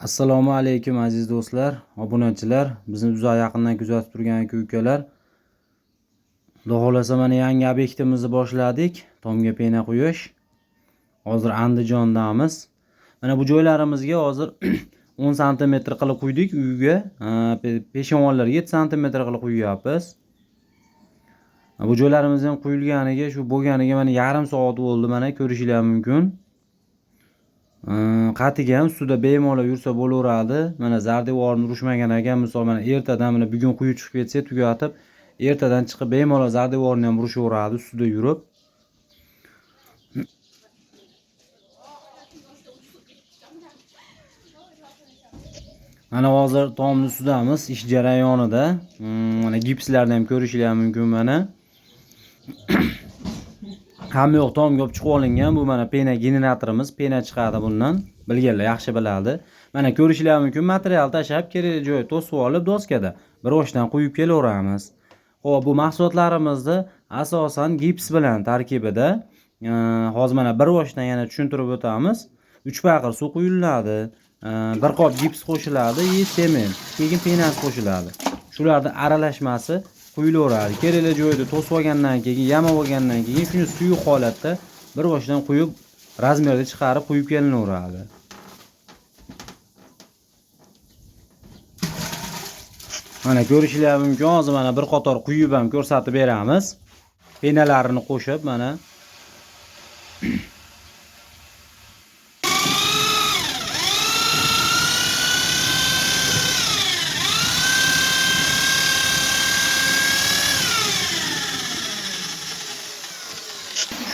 Assalomu alaykum aziz do'stlar, obunachilar, bizni uzoq yaqindan kuzatib turgan aka-ukalar. Xudo xolasa mana yangi obyektimizni boshladik. Tomga pena quyish. Hozir Andijondamiz. Mana bu joylarimizga hozir 10 sm qilib quydik uyga. Peshonlar 7 sm qilib quyapmiz. Bu joylarimiz ham quyilganiga, shu bo'lganiga mana yarim soat bo'ldi, mana ko'rishingiz mumkin. Qatiga ham suvda bemalol yursa bo'laveradi. Mana zardevorni urishmagan ekan, misol mana ertadan mana bugun quyib chiqib ketsa tugatib, ertadan chiqib bemalol zardevorni ham urishaveradi suvda yurib. Mana hozir tomni sudamiz, ish jarayonida. Mana gipslarni ham ko'rishingiz mumkin mana. Hamma yoq tom yop chiqib olingan. Bu mana pena generatorimiz, pena chiqadi bundan. Bilganlar yaxshi biladi. Mana ko'rishingiz mumkin, material tashab kerak joyga to'sib olib doskada bir oshdan quyib kelaveramiz. Xo'p, bu mahsulotlarimizni asosan gips bilan tarkibida. Hozir mana bir oshdan yana tushuntirib o'tamiz. 3 paqir suv quyiladi. Bir qop gips qo'shiladi, sement, keyin penasi qo'shiladi. Shularning aralashmasi quyilaveradi. Kerakli joyda to'sib olgandan keyin, yamab olgandan keyin shuni suyuq holatda bir boshdan quyib, razmerda chiqarib quyib kelinaveradi. Mana ko'rishingiz mumkin, hozir mana bir qator quyib ham ko'rsatib beramiz. Penalarini qo'shib mana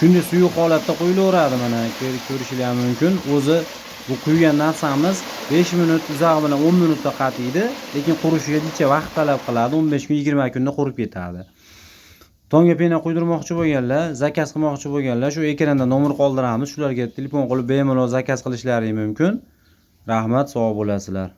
shunday suyuq holatda quyilaveradi. Mana ko'rishingiz mumkin. O'zi bu quygan narsamiz 5 minut, uzog'i bilan 10 minutda qatiydi, lekin qurishiga necha vaqt talab qiladi. 15 kun, 20 kunda qurib ketadi. Tomga pena quydirmoqchi bo'lganlar, zakaz qilmoqchi bo'lganlar, shu ekranda nomer qoldiramiz. Shularga telefon qilib bemalol zakaz qilishlari mumkin. Rahmat, sog' bo'lasizlar.